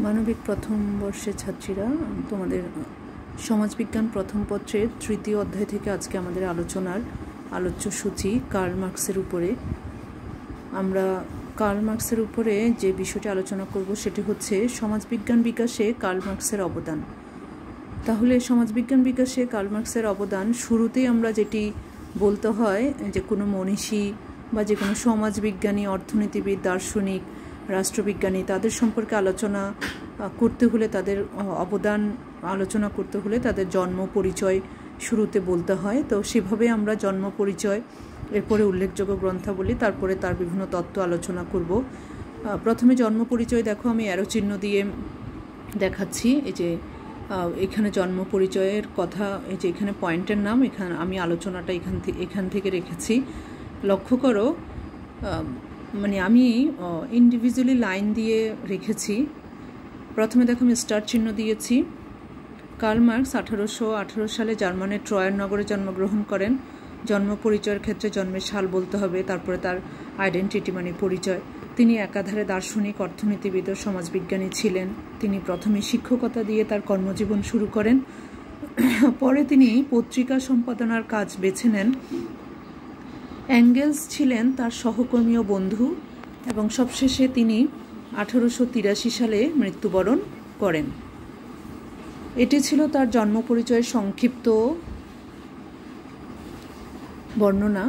মানবিক প্রথম বর্ষের ছাত্রীরা, তোমাদের সমাজবিজ্ঞান প্রথম পত্রের তৃতীয় অধ্যায় থেকে আজকে আমাদের আলোচ্য সূচি কার্ল মার্কসের উপরে। আমরা কার্ল মার্কসের উপরে যে বিষয়টি আলোচনা করব সেটি হচ্ছে সমাজবিজ্ঞান বিকাশে কার্ল মার্কসের অবদান। তাহলে সমাজবিজ্ঞান বিকাশে কার্ল মার্কসের অবদান শুরুতেই আমরা যেটি বলতে হয় যে কোনো মনীষী বা যে কোনো সমাজবিজ্ঞানী, অর্থনীতিবিদ, দার্শনিক, রাষ্ট্রবিজ্ঞানী তাদের সম্পর্কে আলোচনা করতে হলে, তাদের অবদান আলোচনা করতে হলে তাদের জন্ম পরিচয় শুরুতে বলতে হয়। তো সেভাবে আমরা জন্ম পরিচয়, এরপরে উল্লেখযোগ্য গ্রন্থাবলী, তারপরে তার বিভিন্ন তত্ত্ব আলোচনা করব। প্রথমে জন্ম পরিচয় দেখো, আমি অ্যারো চিহ্ন দিয়ে দেখাচ্ছি। এই যে এখানে জন্ম পরিচয়ের কথা, এই যে এখানে পয়েন্টের নাম, এখানে আমি আলোচনাটা এখান থেকে রেখেছি। লক্ষ্য করো, মানে আমি ইন্ডিভিজুয়ালি লাইন দিয়ে রেখেছি। প্রথমে দেখো আমি স্টার চিহ্ন দিয়েছি। কার্ল মার্কস 1818 সালে জার্মানির ট্রয়ার নগরে জন্মগ্রহণ করেন। জন্ম পরিচয়ের ক্ষেত্রে জন্মের সাল বলতে হবে, তারপরে তার আইডেন্টিটি মানে পরিচয়। তিনি একাধারে দার্শনিক, অর্থনীতিবিদ ও সমাজবিজ্ঞানী ছিলেন। তিনি প্রথমে শিক্ষকতা দিয়ে তার কর্মজীবন শুরু করেন। পরে তিনি পত্রিকা সম্পাদনার কাজ বেছে নেন। অ্যাঙ্গেলস ছিলেন তার সহকর্মী ও বন্ধু, এবং সবশেষে তিনি 1883 সালে মৃত্যুবরণ করেন। এটি ছিল তার জন্ম পরিচয়ের সংক্ষিপ্ত বর্ণনা।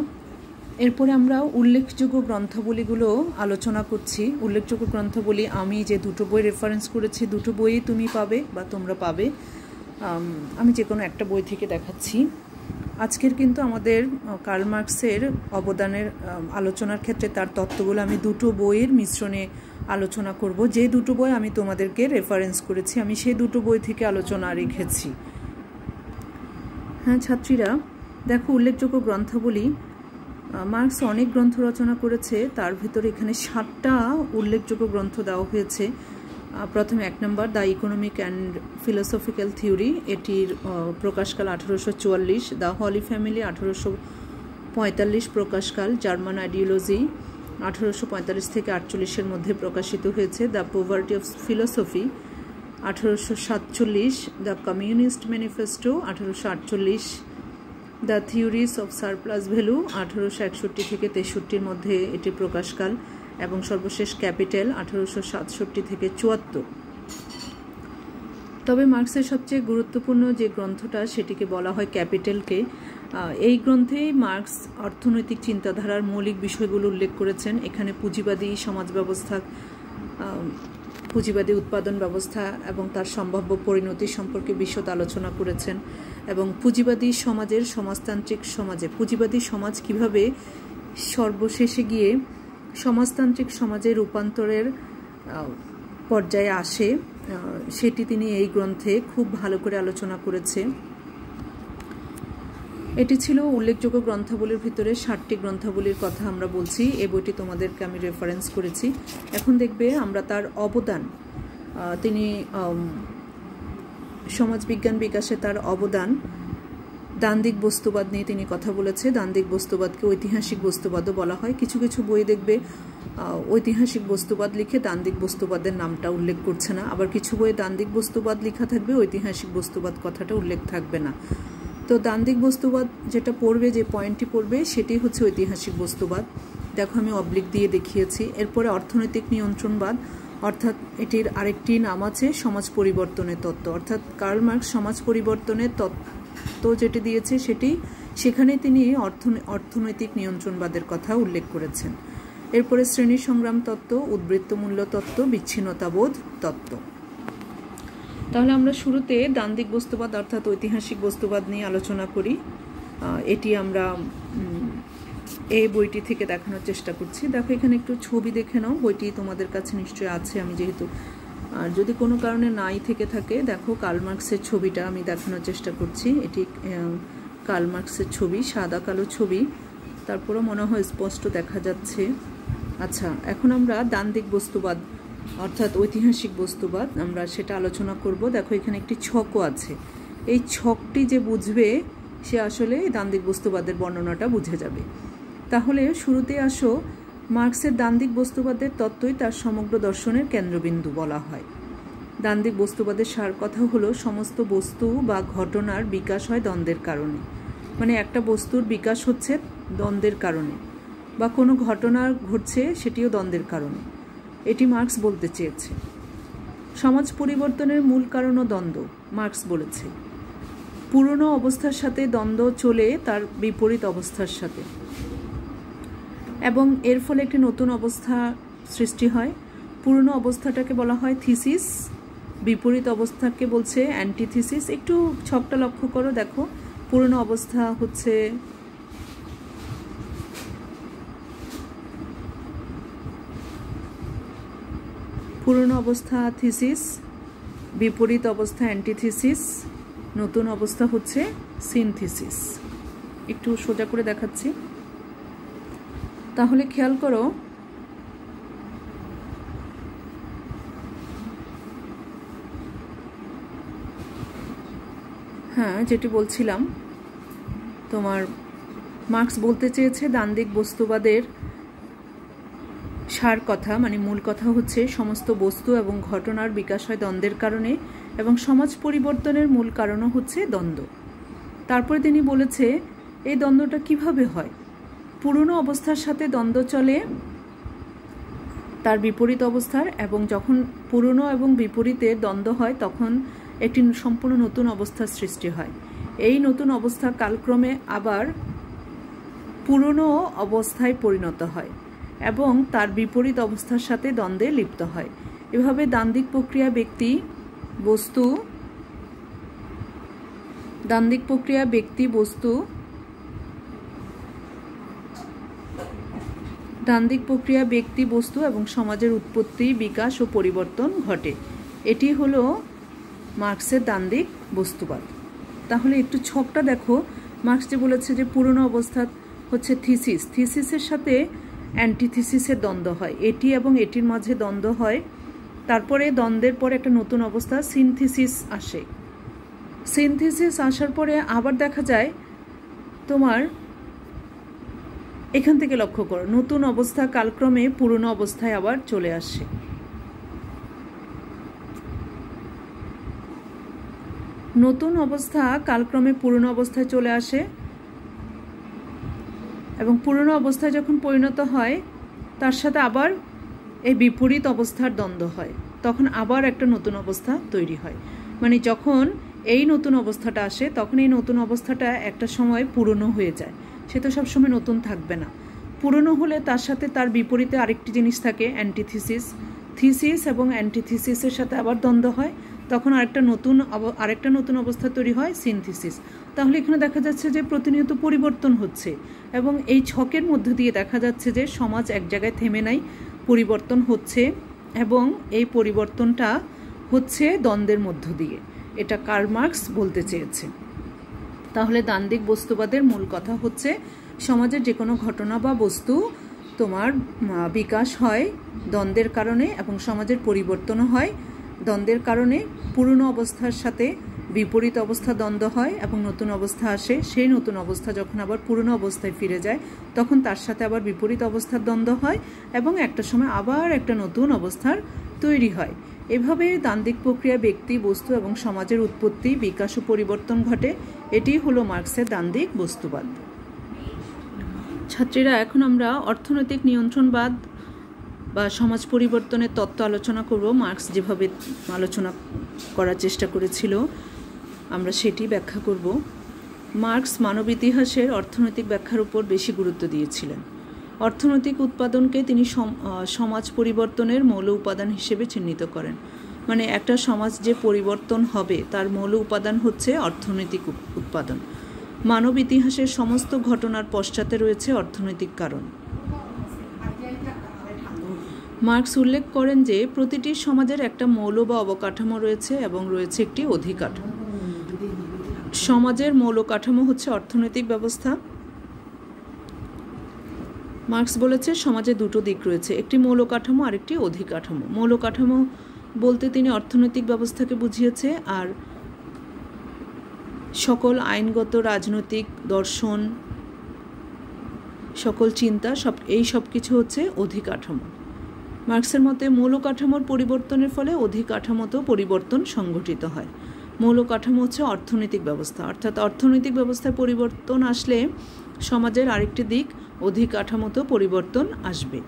এরপরে আমরা উল্লেখযোগ্য গ্রন্থাবলীগুলো আলোচনা করছি। উল্লেখযোগ্য গ্রন্থাবলী, আমি যে দুটো বই রেফারেন্স করেছি, দুটো বইই তুমি পাবে বা তোমরা পাবে। আমি যে কোনো একটা বই থেকে দেখাচ্ছি। আজকের কিন্তু আমাদের কার্ল মার্কসের অবদানের আলোচনার ক্ষেত্রে তার তত্ত্বগুলো আমি দুটো বইয়ের মিশ্রণে আলোচনা করব। যে দুটো বই আমি তোমাদেরকে রেফারেন্স করেছি, আমি সেই দুটো বই থেকে আলোচনা রেখেছি। হ্যাঁ ছাত্রীরা, দেখো উল্লেখযোগ্য গ্রন্থাবলী। মার্কস অনেক গ্রন্থ রচনা করেছে, তার ভিতরে এখানে 7টা উল্লেখযোগ্য গ্রন্থ দেওয়া হয়েছে। প্রথমে 1 নম্বর the economic and philosophical theory, এটির প্রকাশকাল 1844। দ্য হলি ফ্যামিলি 1845 প্রকাশকাল। জার্মান আইডিওলজি 1845 থেকে 48-এর মধ্যে প্রকাশিত হয়েছে। The poverty of philosophy 1847। The communist manifesto 1848। The theories of surplus value 1861 থেকে 63-এর মধ্যে এটি প্রকাশকাল, এবং সর্বশেষ ক্যাপিটাল 1867 থেকে 74। তবে মার্কসের সবচেয়ে গুরুত্বপূর্ণ যে গ্রন্থটা সেটিকে বলা হয় ক্যাপিটালকে। এই গ্রন্থে মার্কস অর্থনৈতিক চিন্তাধারার মৌলিক বিষয়গুলো উল্লেখ করেছেন। এখানে পুঁজিবাদী সমাজ ব্যবস্থা, পুঁজিবাদী উৎপাদন ব্যবস্থা এবং তার সম্ভাব্য পরিণতি সম্পর্কে বিশদ আলোচনা করেছেন, এবং পুঁজিবাদী সমাজের সমাজতান্ত্রিক সমাজে পুঁজিবাদী সমাজ কিভাবে সর্বশেষে গিয়ে সমাজতান্ত্রিক সমাজে রূপান্তরের পর্যায়ে আসে সেটি তিনি এই গ্রন্থে খুব ভালো করে আলোচনা করেছে। এটি ছিল উল্লেখযোগ্য গ্রন্থাবলীর ভিতরে 7টি গ্রন্থাবলীর কথা আমরা বলছি। এই বইটি তোমাদেরকে আমি রেফারেন্স করেছি। এখন দেখবে আমরা তার অবদান, তিনি সমাজবিজ্ঞান বিকাশে তার অবদান। দ্বান্দ্বিক বস্তুবাদ নিয়ে তিনি কথা বলেছে। দ্বান্দ্বিক বস্তুবাদকে ঐতিহাসিক বস্তুবাদও বলা হয়। কিছু কিছু বই দেখবে ঐতিহাসিক বস্তুবাদ লিখে দ্বান্দ্বিক বস্তুবাদের নামটা উল্লেখ করছে না, আবার কিছু বইয়ে দ্বান্দ্বিক বস্তুবাদ লেখা থাকবে, ঐতিহাসিক বস্তুবাদ কথাটা উল্লেখ থাকবে না। তো দ্বান্দ্বিক বস্তুবাদ যেটা পড়বে, যে পয়েন্টটি পড়বে, সেটি হচ্ছে ঐতিহাসিক বস্তুবাদ। দেখো আমি অবলিক দিয়ে দেখিয়েছি। এরপরে অর্থনৈতিক নিয়ন্ত্রণবাদ, অর্থাৎ এটির আরেকটি নাম আছে সমাজ পরিবর্তনের তত্ত্ব। অর্থাৎ কার্ল মার্কস সমাজ পরিবর্তনের তত্ত্ব যেটি দিয়েছে সেখানে তিনি অর্থনৈতিক নিয়ন্ত্রণবাদের কথা উল্লেখ করেছেন। এরপরে শ্রেণী সংগ্রাম তত্ত্ব, উদ্বৃত্তমূল্য তত্ত্ব, বিচ্ছিন্নতাবোধ তত্ত্ব। তাহলে আমরা শুরুতে দ্বান্দ্বিক বস্তুবাদ অর্থাৎ ঐতিহাসিক বস্তুবাদ নিয়ে আলোচনা করি। এটি আমরা এই বইটি থেকে দেখানোর চেষ্টা করছি। দেখো এখানে একটু ছবি দেখে নাও, বইটি তোমাদের কাছে নিশ্চয়ই আছে। আমি যেহেতু যদি কোনো কারণে নাই থেকে থাকে, দেখো কার্ল মার্কসের ছবিটা আমি দেখানোর চেষ্টা করছি। এটি কার্ল মার্কসের ছবি, সাদা কালো ছবি, তারপরে মনে হয় স্পষ্ট দেখা যাচ্ছে। আচ্ছা, এখন আমরা দ্বান্দ্বিক বস্তুবাদ অর্থাৎ ঐতিহাসিক বস্তুবাদ আমরা সেটা আলোচনা করব। দেখো এখানে একটি ছকও আছে। এই ছকটি যে বুঝবে সে আসলে দ্বান্দ্বিক বস্তুবাদের বর্ণনাটা বুঝে যাবে। তাহলে শুরুতে আসো, মার্কসের দ্বান্দ্বিক বস্তুবাদের তত্ত্বই তার সমগ্র দর্শনের কেন্দ্রবিন্দু বলা হয়। দ্বান্দ্বিক বস্তুবাদের সার কথা হলো সমস্ত বস্তু বা ঘটনার বিকাশ হয় দ্বন্দ্বের কারণে। মানে একটা বস্তুর বিকাশ হচ্ছে দ্বন্দ্বের কারণে, বা কোনো ঘটনা ঘটছে সেটিও দ্বন্দ্বের কারণে। এটি মার্কস বলতে চেয়েছে। সমাজ পরিবর্তনের মূল কারণও দ্বন্দ্ব, মার্কস বলেছে। পুরনো অবস্থার সাথে দ্বন্দ্ব চলে তার বিপরীত অবস্থার সাথে, এবং এর ফলে একটি নতুন অবস্থা সৃষ্টি হয়। পুরনো অবস্থাটাকে বলা হয় থিসিস, বিপরীত অবস্থাকে বলছে অ্যান্টিথিসিস। একটু ছকটা লক্ষ্য করো, দেখো পুরনো অবস্থা হচ্ছে পুরনো অবস্থা থিসিস, বিপরীত অবস্থা অ্যান্টিথিসিস, নতুন অবস্থা হচ্ছে সিনথিসিস। একটু সোজা করে দেখাচ্ছি, তাহলে খেয়াল করো হ্যাঁ, যেটি বলছিলাম, তোমার মার্কস বলতে চেয়েছে দ্বান্দ্বিক বস্তুবাদের সার কথা, মানে মূল কথা হচ্ছে সমস্ত বস্তু এবং ঘটনার বিকাশ হয় দ্বন্দ্বের কারণে, এবং সমাজ পরিবর্তনের মূল কারণও হচ্ছে দ্বন্দ্ব। তারপরে তিনি বলেছে এই দ্বন্দ্বটা কিভাবে হয়। পুরনো অবস্থার সাথে দ্বন্দ্ব চলে তার বিপরীত অবস্থার, এবং যখন পুরনো এবং বিপরীতের দ্বন্দ্ব হয় তখন একটি সম্পূর্ণ নতুন অবস্থার সৃষ্টি হয়। এই নতুন অবস্থা কালক্রমে আবার পুরনো অবস্থায় পরিণত হয় এবং তার বিপরীত অবস্থার সাথে দ্বন্দ্বে লিপ্ত হয়। এভাবে দ্বান্দ্বিক প্রক্রিয়া ব্যক্তি বস্তু এবং সমাজের উৎপত্তি, বিকাশ ও পরিবর্তন ঘটে। এটি হলো মার্কসের দ্বান্দ্বিক বস্তুবাদ। তাহলে একটু ছকটা দেখো, মার্কস যে বলেছে যে পুরনো অবস্থা হচ্ছে থিসিস, থিসিসের সাথে অ্যান্টিথিসিসের দ্বন্দ্ব হয়, এটি এবং এটির মাঝে দ্বন্দ্ব হয়। তারপরে দ্বন্দ্বের পরে একটা নতুন অবস্থা সিনথিসিস আসে। সিনথিসিস আসার পরে আবার দেখা যায় তোমার এখান থেকে লক্ষ্য করো, নতুন অবস্থা কালক্রমে পুরনো অবস্থায় আবার চলে আসে। নতুন অবস্থা কালক্রমে পুরনো অবস্থায় চলে আসে, এবং পুরনো অবস্থায় যখন পরিণত হয় তার সাথে আবার এই বিপরীত অবস্থার দ্বন্দ্ব হয়, তখন আবার একটা নতুন অবস্থা তৈরি হয়। মানে যখন এই নতুন অবস্থাটা আসে তখন এই নতুন অবস্থাটা একটা সময় পুরনো হয়ে যায়, সে তো সবসময় নতুন থাকবে না। পুরনো হলে তার সাথে তার বিপরীতে আরেকটি জিনিস থাকে অ্যান্টিথিসিস, থিসিস এবং অ্যান্টিথিসিসের সাথে আবার দ্বন্দ্ব হয়, তখন আরেকটা নতুন অবস্থা তৈরি হয় সিনথিসিস। তাহলে এখানে দেখা যাচ্ছে যে প্রতিনিয়ত পরিবর্তন হচ্ছে, এবং এই ছকের মধ্য দিয়ে দেখা যাচ্ছে যে সমাজ এক জায়গায় থেমে নাই, পরিবর্তন হচ্ছে, এবং এই পরিবর্তনটা হচ্ছে দ্বন্দ্বের মধ্য দিয়ে। এটা কার্ল মার্কস বলতে চেয়েছে। তাহলে দ্বান্দ্বিক বস্তুবাদের মূল কথা হচ্ছে সমাজের যে কোনো ঘটনা বা বস্তু তোমার বিকাশ হয় দ্বন্দ্বের কারণে, এবং সমাজের পরিবর্তনও হয় দ্বন্দ্বের কারণে। পুরনো অবস্থার সাথে বিপরীত অবস্থা দ্বন্দ্ব হয় এবং নতুন অবস্থা আসে, সেই নতুন অবস্থা যখন আবার পুরনো অবস্থায় ফিরে যায় তখন তার সাথে আবার বিপরীত অবস্থার দ্বন্দ্ব হয়, এবং একটা সময় আবার একটা নতুন অবস্থার তৈরি হয়। এভাবে দ্বান্দ্বিক প্রক্রিয়া ব্যক্তি, বস্তু এবং সমাজের উৎপত্তি, বিকাশ ও পরিবর্তন ঘটে। এটি হলো মার্কসের দ্বান্দ্বিক বস্তুবাদ। ছাত্রীরা, এখন আমরা অর্থনৈতিক নিয়ন্ত্রণবাদ বা সমাজ পরিবর্তনের তত্ত্ব আলোচনা করব। মার্কস যেভাবে আলোচনা করার চেষ্টা করেছিল আমরা সেটি ব্যাখ্যা করব। মার্কস মানব ইতিহাসের অর্থনৈতিক ব্যাখ্যার উপর বেশি গুরুত্ব দিয়েছিলেন। অর্থনৈতিক উৎপাদনকে তিনি সমাজ পরিবর্তনের মৌল উপাদান হিসেবে চিহ্নিত করেন। মানে একটা সমাজ যে পরিবর্তন হবে তার মৌল উপাদান হচ্ছে অর্থনৈতিক উৎপাদন। মানব ইতিহাসের সমস্ত ঘটনার পশ্চাতে রয়েছে অর্থনৈতিক কারণ। মার্কস উল্লেখ করেন যে প্রতিটি সমাজের একটা মৌল বা অবকাঠামো রয়েছে এবং রয়েছে একটি অধিকাঠামো। সমাজের মৌল কাঠামো হচ্ছে অর্থনৈতিক ব্যবস্থা। মার্কস বলেছে সমাজে দুটো দিক রয়েছে, একটি মৌল কাঠামো আর একটি অধিকাঠামো। মৌল কাঠামো বলতে তিনি অর্থনৈতিক ব্যবস্থাকে বুঝিয়েছে, আর সকল আইনগত, রাজনৈতিক, দর্শন, সকল চিন্তা, সব কিছু হচ্ছে অধিকাঠামো। মার্কসের মতে মৌল কাঠামোর পরিবর্তনের ফলে অধিকাঠামোতেও পরিবর্তন সংঘটিত হয়। মৌল কাঠামো হচ্ছে অর্থনৈতিক ব্যবস্থা, অর্থাৎ অর্থনৈতিক ব্যবস্থায় পরিবর্তন আসলে সমাজের আরেকটি দিক অধিকাঠামোতেও পরিবর্তন আসবে।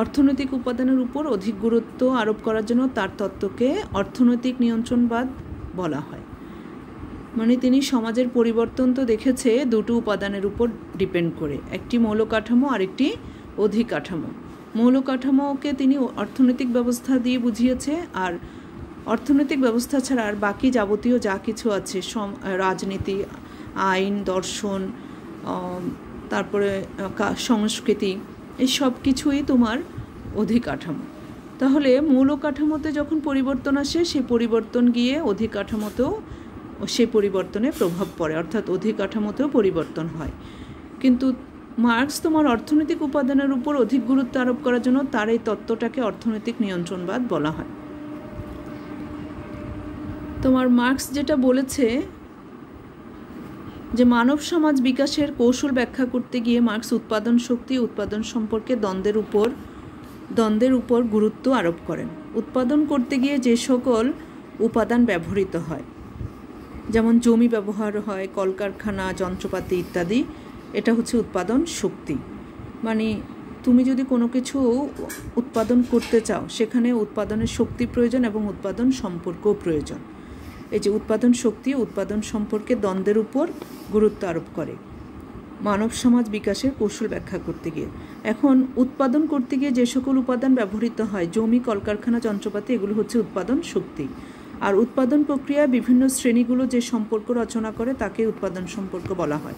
অর্থনৈতিক উপাদানের উপর অধিক গুরুত্ব আরোপ করার জন্য তার তত্ত্বকে অর্থনৈতিক নিয়ন্ত্রণবাদ বলা হয়। মানে তিনি সমাজের পরিবর্তন তো দেখেছে দুটো উপাদানের উপর ডিপেন্ড করে, একটি মৌল কাঠামো আর একটি অধিকাঠামো। মৌল কাঠামোকে তিনি অর্থনৈতিক ব্যবস্থা দিয়ে বুঝিয়েছে, আর অর্থনৈতিক ব্যবস্থা ছাড়া আর বাকি যাবতীয় যা কিছু আছে, রাজনীতি, আইন, দর্শন, তারপরে সংস্কৃতি, এই সব কিছুই তোমার অধিকাঠামো। তাহলে মৌল কাঠামোতে যখন পরিবর্তন আসে, সেই পরিবর্তন গিয়ে অধিকাঠামোতেও সেই পরিবর্তনে প্রভাব পড়ে, অর্থাৎ অধিকাঠামোতেও পরিবর্তন হয়। কিন্তু মার্কস তোমার অর্থনৈতিক উপাদানের উপর অধিক গুরুত্ব আরোপ করার জন্য তার এই তত্ত্বটাকে অর্থনৈতিক নিয়ন্ত্রণবাদ বলা হয়। তোমার মার্কস যেটা বলেছে যে মানব সমাজ বিকাশের কৌশল ব্যাখ্যা করতে গিয়ে মার্কস উৎপাদন শক্তি উৎপাদন সম্পর্কে দ্বন্দ্বের উপর গুরুত্ব আরোপ করেন। উৎপাদন করতে গিয়ে যে সকল উপাদান ব্যবহৃত হয়, যেমন জমি ব্যবহার হয়, কলকারখানা, যন্ত্রপাতি ইত্যাদি, এটা হচ্ছে উৎপাদন শক্তি। মানে তুমি যদি কোনো কিছু উৎপাদন করতে চাও, সেখানে উৎপাদনের শক্তি প্রয়োজন এবং উৎপাদন সম্পর্কও প্রয়োজন। এই যে উৎপাদন শক্তি উৎপাদন সম্পর্কে দ্বন্দ্বের উপর গুরুত্ব আরোপ করে মানব সমাজ বিকাশের কৌশল ব্যাখ্যা করতে গিয়ে। এখন উৎপাদন করতে গিয়ে যে সকল উপাদান ব্যবহৃত হয়, জমি, কলকারখানা, যন্ত্রপাতি, এগুলো হচ্ছে উৎপাদন শক্তি। আর উৎপাদন প্রক্রিয়ায় বিভিন্ন শ্রেণীগুলো যে সম্পর্ক রচনা করে তাকে উৎপাদন সম্পর্ক বলা হয়।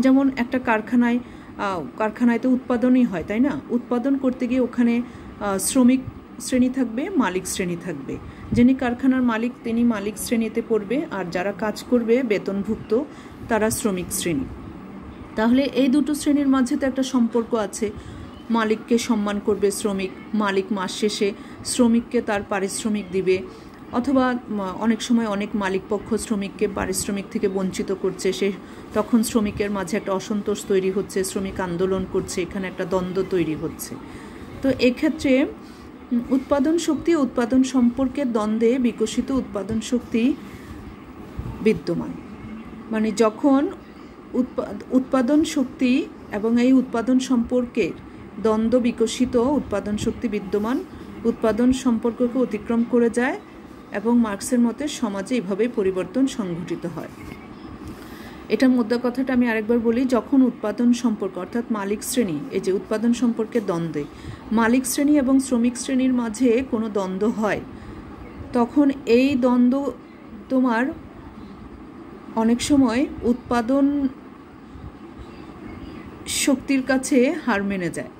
যেমন একটা কারখানায় তো উৎপাদনই হয়, তাই না? উৎপাদন করতে গিয়ে ওখানে শ্রমিক শ্রেণী থাকবে, মালিক শ্রেণী থাকবে। যিনি কারখানার মালিক তিনি মালিক শ্রেণীতে পড়বে, আর যারা কাজ করবে বেতনভুক্ত তারা শ্রমিক শ্রেণী। তাহলে এই দুটো শ্রেণীর মাঝে তো একটা সম্পর্ক আছে। মালিককে সম্মান করবে শ্রমিক, মালিক মাস শেষে শ্রমিককে তার পারিশ্রমিক দিবে, অথবা অনেক সময় অনেক মালিকপক্ষ শ্রমিককে পারিশ্রমিক থেকে বঞ্চিত করছে, তখন শ্রমিকের মাঝে একটা অসন্তোষ তৈরি হচ্ছে, শ্রমিক আন্দোলন করছে, এখানে একটা দ্বন্দ্ব তৈরি হচ্ছে। তো এক্ষেত্রে উৎপাদন শক্তি ও উৎপাদন সম্পর্কের দ্বন্দ্বে বিকশিত উৎপাদন শক্তি বিদ্যমান। মানে যখন উৎপাদন শক্তি এবং এই উৎপাদন সম্পর্কের দ্বন্দ্ব বিকশিত উৎপাদন শক্তি বিদ্যমান, উৎপাদন সম্পর্ককে অতিক্রম করে যায় এবং মার্কসের মতে সমাজে এইভাবেই পরিবর্তন সংঘটিত হয়। এটার মধ্যে কথাটা আমি আরেকবার বলি, যখন উৎপাদন সম্পর্ক অর্থাৎ মালিক শ্রেণী, এই যে উৎপাদন সম্পর্কের দ্বন্দ্বে মালিক শ্রেণী এবং শ্রমিক শ্রেণীর মাঝে কোনো দ্বন্দ্ব হয়, তখন এই দ্বন্দ্ব তোমার অনেক সময় উৎপাদন শক্তির কাছে হার মেনে যায়।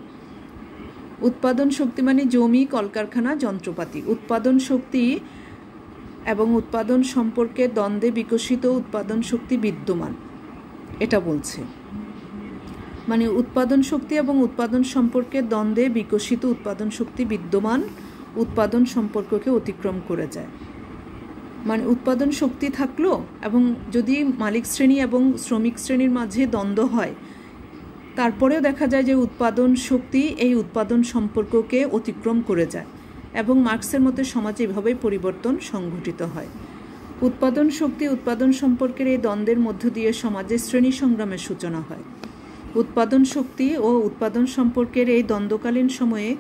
উৎপাদন শক্তি মানে জমি, কলকারখানা, যন্ত্রপাতি। উৎপাদন শক্তি এবং উৎপাদন সম্পর্কে দ্বন্দ্বে বিকশিত উৎপাদন শক্তি বিদ্যমান, এটা বলছে। মানে উৎপাদন শক্তি এবং উৎপাদন সম্পর্কে দ্বন্দ্বে বিকশিত উৎপাদন শক্তি বিদ্যমান, উৎপাদন সম্পর্ককে অতিক্রম করে যায়। মানে উৎপাদন শক্তি থাকলো এবং যদি মালিক শ্রেণী এবং শ্রমিক শ্রেণীর মাঝে দ্বন্দ্ব হয়, তারপরেও দেখা যায় যে উৎপাদন শক্তি এই উৎপাদন সম্পর্ককে অতিক্রম করে যায় এবং মার্কসের মতে সমাজে এভাবেই পরিবর্তন সংঘটিত হয়। উৎপাদন শক্তি উৎপাদন সম্পর্কের এই দ্বন্দ্বের মধ্য দিয়ে সমাজে শ্রেণী সংগ্রামের সূচনা হয়। উৎপাদন শক্তি ও উৎপাদন সম্পর্কের এই দ্বন্দ্বকালীন সময়ে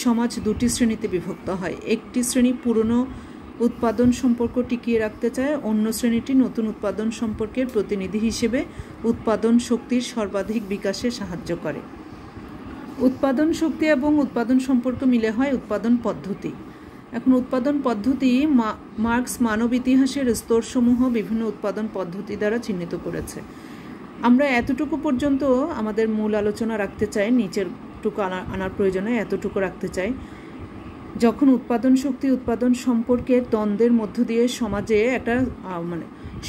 সমাজ দুটি শ্রেণীতে বিভক্ত হয়। একটি শ্রেণী পুরনো উৎপাদন সম্পর্ক টিকিয়ে রাখতে চায়, অন্য শ্রেণীটি নতুন উৎপাদন সম্পর্কের প্রতিনিধি হিসেবে উৎপাদন শক্তির সর্বাধিক বিকাশে সাহায্য করে। উৎপাদন শক্তি এবং উৎপাদন সম্পর্ক মিলে হয় উৎপাদন পদ্ধতি। এখন উৎপাদন পদ্ধতি মার্কস মানব ইতিহাসের স্তরসমূহ বিভিন্ন উৎপাদন পদ্ধতি দ্বারা চিহ্নিত করেছে। আমরা এতটুকু পর্যন্ত আমাদের মূল আলোচনা রাখতে চাই, নিচেরটুকু আনার প্রয়োজনে এতটুকু রাখতে চাই। যখন উৎপাদন শক্তি উৎপাদন সম্পর্কের দ্বন্দ্বের মধ্য দিয়ে সমাজে একটা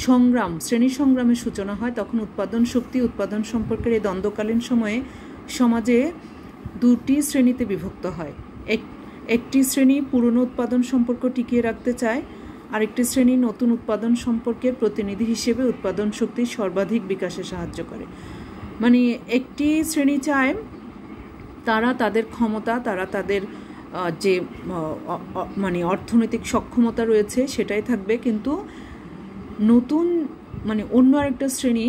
সংগ্রাম, শ্রেণী সংগ্রামের সূচনা হয়, তখন উৎপাদন শক্তি উৎপাদন সম্পর্কের এই দ্বন্দ্বকালীন সময়ে সমাজে দুটি শ্রেণীতে বিভক্ত হয়। একটি শ্রেণী পুরনো উৎপাদন সম্পর্ক টিকিয়ে রাখতে চায়, আরেকটি শ্রেণী নতুন উৎপাদন সম্পর্কের প্রতিনিধি হিসেবে উৎপাদন শক্তির সর্বাধিক বিকাশে সাহায্য করে। মানে একটি শ্রেণী চায় তারা তাদের ক্ষমতা, তারা তাদের যে মানে অর্থনৈতিক সক্ষমতা রয়েছে সেটাই থাকবে, কিন্তু নতুন মানে অন্য আরেকটা শ্রেণী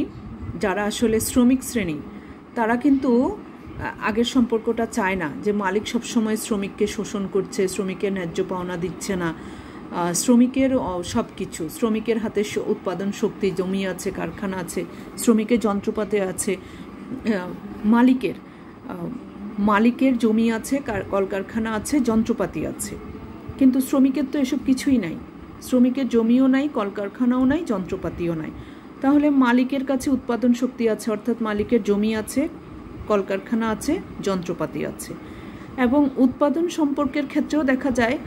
যারা আসলে শ্রমিক শ্রেণী তারা কিন্তু আগের সম্পর্কটা চায় না, যে মালিক সবসময় শ্রমিককে শোষণ করছে, শ্রমিকের ন্যায্য পাওনা দিচ্ছে না, শ্রমিকের সব কিছু, শ্রমিকের হাতে উৎপাদন শক্তি, জমি আছে, কারখানা আছে, শ্রমিকের যন্ত্রপাতি আছে, মালিকের জমি আছে, কলকারখানা আছে, যন্ত্রপাতি আছে, কিন্তু শ্রমিকের তো এসব কিছুই নাই। শ্রমিকের জমিও নাই, কলকারখানাও নাই, যন্ত্রপাতিও নাই। তাহলে মালিকের কাছে উৎপাদন শক্তি আছে, অর্থাৎ মালিকের জমি আছে, কলকারখানা আছে, যন্ত্রপাতি আছে। এবং উৎপাদন সম্পর্কের ক্ষেত্রেও দেখা যায়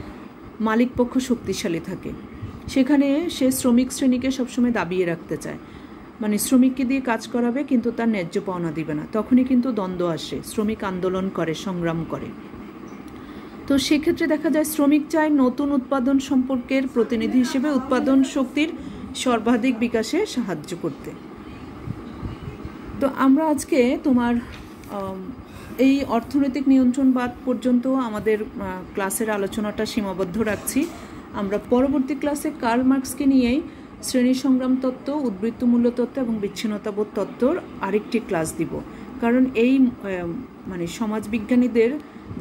মালিক পক্ষ শক্তিশালী থাকে, সেখানে সে শ্রমিক শ্রেণীকে সবসময় দাবিয়ে রাখতে চায়, মানে শ্রমিককে দিয়ে কাজ করাবে কিন্তু তার ন্যায্য পাওনা দিবে না। তখনই কিন্তু দ্বন্দ্ব আসে, শ্রমিক আন্দোলন করে, সংগ্রাম করে। তো সেক্ষেত্রে দেখা যায় শ্রমিক চায় নতুন উৎপাদন সম্পর্কের প্রতিনিধি হিসেবে উৎপাদন শক্তির সর্বাধিক বিকাশে সাহায্য করতে। তো আমরা আজকে তোমার এই অর্থনৈতিক নিয়ন্ত্রণবাদ পর্যন্ত আমাদের ক্লাসের আলোচনাটা সীমাবদ্ধ রাখছি। আমরা পরবর্তী ক্লাসে কার্ল মার্কসকে নিয়েই শ্রেণী সংগ্রাম তত্ত্ব, উদ্বৃত্ত মূল্য তত্ত্ব এবং বিচ্ছিন্নতাবোধ তত্ত্বর আরেকটি ক্লাস দিব। কারণ এই মানে সমাজবিজ্ঞানীদের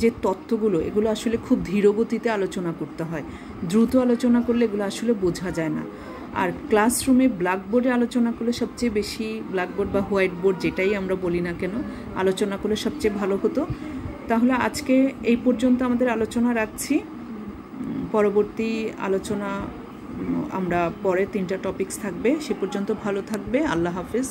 যে তত্ত্বগুলো, এগুলো আসলে খুব ধীরগতিতে আলোচনা করতে হয়, দ্রুত আলোচনা করলে এগুলো আসলে বোঝা যায় না। আর ক্লাসরুমে ব্ল্যাকবোর্ডে আলোচনা করলে সবচেয়ে বেশি, ব্ল্যাকবোর্ড বা হোয়াইট বোর্ড যেটাই আমরা বলি না কেন, আলোচনা করলে সবচেয়ে ভালো হতো। তাহলে আজকে এই পর্যন্ত আমাদের আলোচনা রাখছি। পরবর্তী আলোচনা আমরা পরে 3টা টপিকস থাকবে, সে পর্যন্ত ভালো থাকবে। আল্লাহ হাফিজ।